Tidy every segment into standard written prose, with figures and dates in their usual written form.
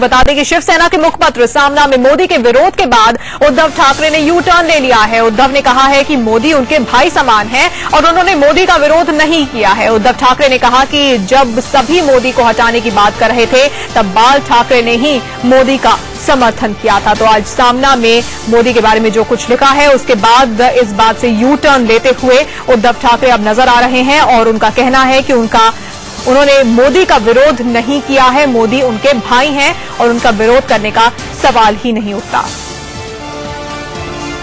बता दें कि शिवसेना के मुखपत्र सामना में मोदी के विरोध के बाद उद्धव ठाकरे ने यू टर्न ले लिया है। उद्धव ने कहा है कि मोदी उनके भाई समान हैं और उन्होंने मोदी का विरोध नहीं किया है। उद्धव ठाकरे ने कहा कि जब सभी मोदी को हटाने की बात कर रहे थे तब बाल ठाकरे ने ही मोदी का समर्थन किया था। तो आज सामना में मोदी के बारे में जो कुछ लिखा है उसके बाद इस बात से यू टर्न लेते हुए उद्धव ठाकरे अब नजर आ रहे हैं और उनका कहना है कि उन्होंने मोदी का विरोध नहीं किया है, मोदी उनके भाई हैं और उनका विरोध करने का सवाल ही नहीं उठता।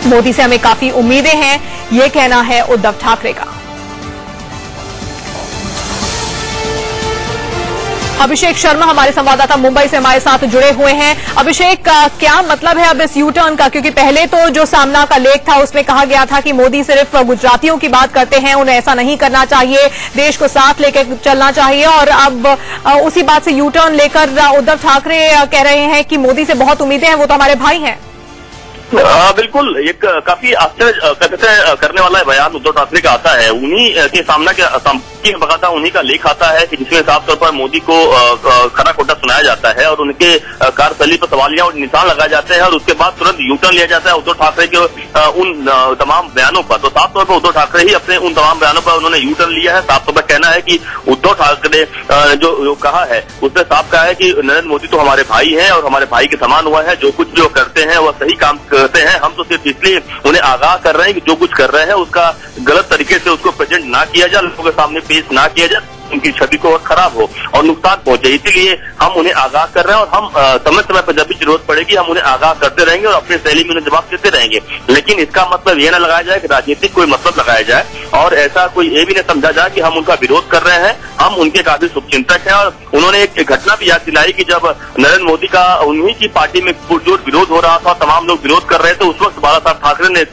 मोदी से हमें काफी उम्मीदें हैं, ये कहना है उद्धव ठाकरे का। अभिषेक शर्मा हमारे संवाददाता मुंबई से हमारे साथ जुड़े हुए हैं। अभिषेक, क्या मतलब है अब इस यू टर्न का, क्योंकि पहले तो जो सामना का लेख था उसमें कहा गया था कि मोदी सिर्फ गुजरातियों की बात करते हैं, उन्हें ऐसा नहीं करना चाहिए, देश को साथ लेकर चलना चाहिए, और अब उसी बात से यू टर्न लेकर उद्धव ठाकरे कह रहे हैं कि मोदी से बहुत उम्मीदें हैं, वो तो हमारे भाई हैं। बिल्कुल, एक काफी आश्चर्य करने वाला बयान उद्धव ठाकरे का आता है। उन्हीं के सामना के बकायदा उन्हीं का लेख आता है कि जिसमें साफ तौर पर मोदी को खरा खोटा सुनाया जाता है और उनके कार्यशैली पर सवालियां और निशान लगाए जाते हैं और उसके बाद तुरंत यू टर्न लिया जाता है उद्धव ठाकरे के उन तमाम बयानों पर। तो साफ तौर पर उद्धव ठाकरे ही अपने उन तमाम बयानों पर उन्होंने यू टर्न लिया है। साफ तौर पर कहना है कि उद्धव ठाकरे जो कहा है उसने साफ कहा है कि नरेंद्र मोदी तो हमारे भाई हैं और हमारे भाई के समान हुआ है, जो कुछ जो करते हैं वह सही काम करते हैं, हम तो सिर्फ इसलिए उन्हें आगाह कर रहे हैं कि जो कुछ कर रहे हैं उसका गलत तरीके से उसको प्रेजेंट ना किया जाए, लोगों के सामने पेश ना किया जाए, उनकी छवि को और खराब हो और नुकसान पहुंचे, इसीलिए हम उन्हें आगाह कर रहे हैं और हम समय समय पर जब भी जरूरत पड़ेगी हम उन्हें आगाह करते रहेंगे और अपनी शैली में उन्हें जवाब देते रहेंगे। लेकिन इसका मतलब ये न लगाया जाए कि राजनीतिक कोई मतलब लगाया जाए और ऐसा कोई ये भी न समझा जाए कि हम उनका विरोध कर रहे हैं। हम उनके काफी शुभचिंतक हैं और उन्होंने एक घटना भी याद दिलाई कि जब नरेंद्र मोदी का उन्हीं की पार्टी में पुरजोर विरोध हो रहा था, तमाम लोग विरोध कर रहे थे, उस वक्त बाला साहब ठाकरे ने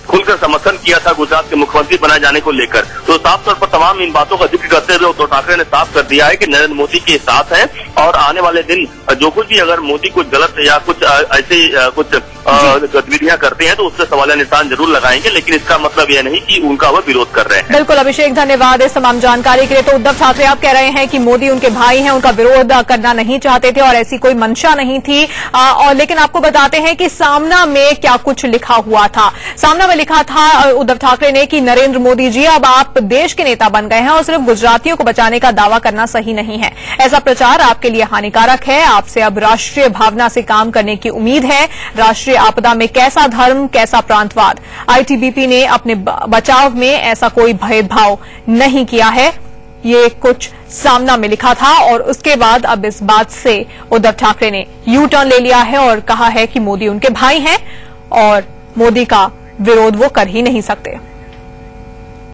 खुलकर समर्थन किया था गुजरात के मुख्यमंत्री बनाए जाने को लेकर। तो साफ तौर पर तमाम इन बातों का जिक्र करते हुए उद्धव ठाकरे ने साफ कर दिया है कि नरेंद्र मोदी के साथ हैं और आने वाले दिन जो कुछ भी अगर मोदी कुछ गलत या कुछ ऐसे कुछ गतिविधियां करते हैं तो उससे सवालिया निशान जरूर लगाएंगे, लेकिन इसका मतलब यह नहीं कि उनका वो विरोध कर रहे हैं। बिल्कुल अभिषेक, धन्यवाद इस तमाम जानकारी के लिए। तो उद्धव ठाकरे आप कह रहे हैं कि मोदी उनके भाई हैं, उनका विरोध करना नहीं चाहते थे और ऐसी कोई मंशा नहीं थी, और लेकिन आपको बताते हैं कि सामना में क्या कुछ लिखा हुआ था। सामना में लिखा था उद्धव ठाकरे ने कि नरेंद्र मोदी जी अब आप देश के नेता बन गए हैं और सिर्फ गुजरातियों को बचाने का दावा करना सही नहीं है, ऐसा प्रचार आपके लिए हानिकारक है, आपसे अब राष्ट्रीय भावना से काम करने की उम्मीद है। राष्ट्रीय आपदा में कैसा धर्म कैसा प्रांतवाद, आईटीबीपी ने अपने बचाव में ऐसा कोई भेदभाव नहीं किया है, ये कुछ सामना में लिखा था। और उसके बाद अब इस बात से उद्धव ठाकरे ने यू टर्न ले लिया है और कहा है कि मोदी उनके भाई हैं और मोदी का विरोध वो कर ही नहीं सकते।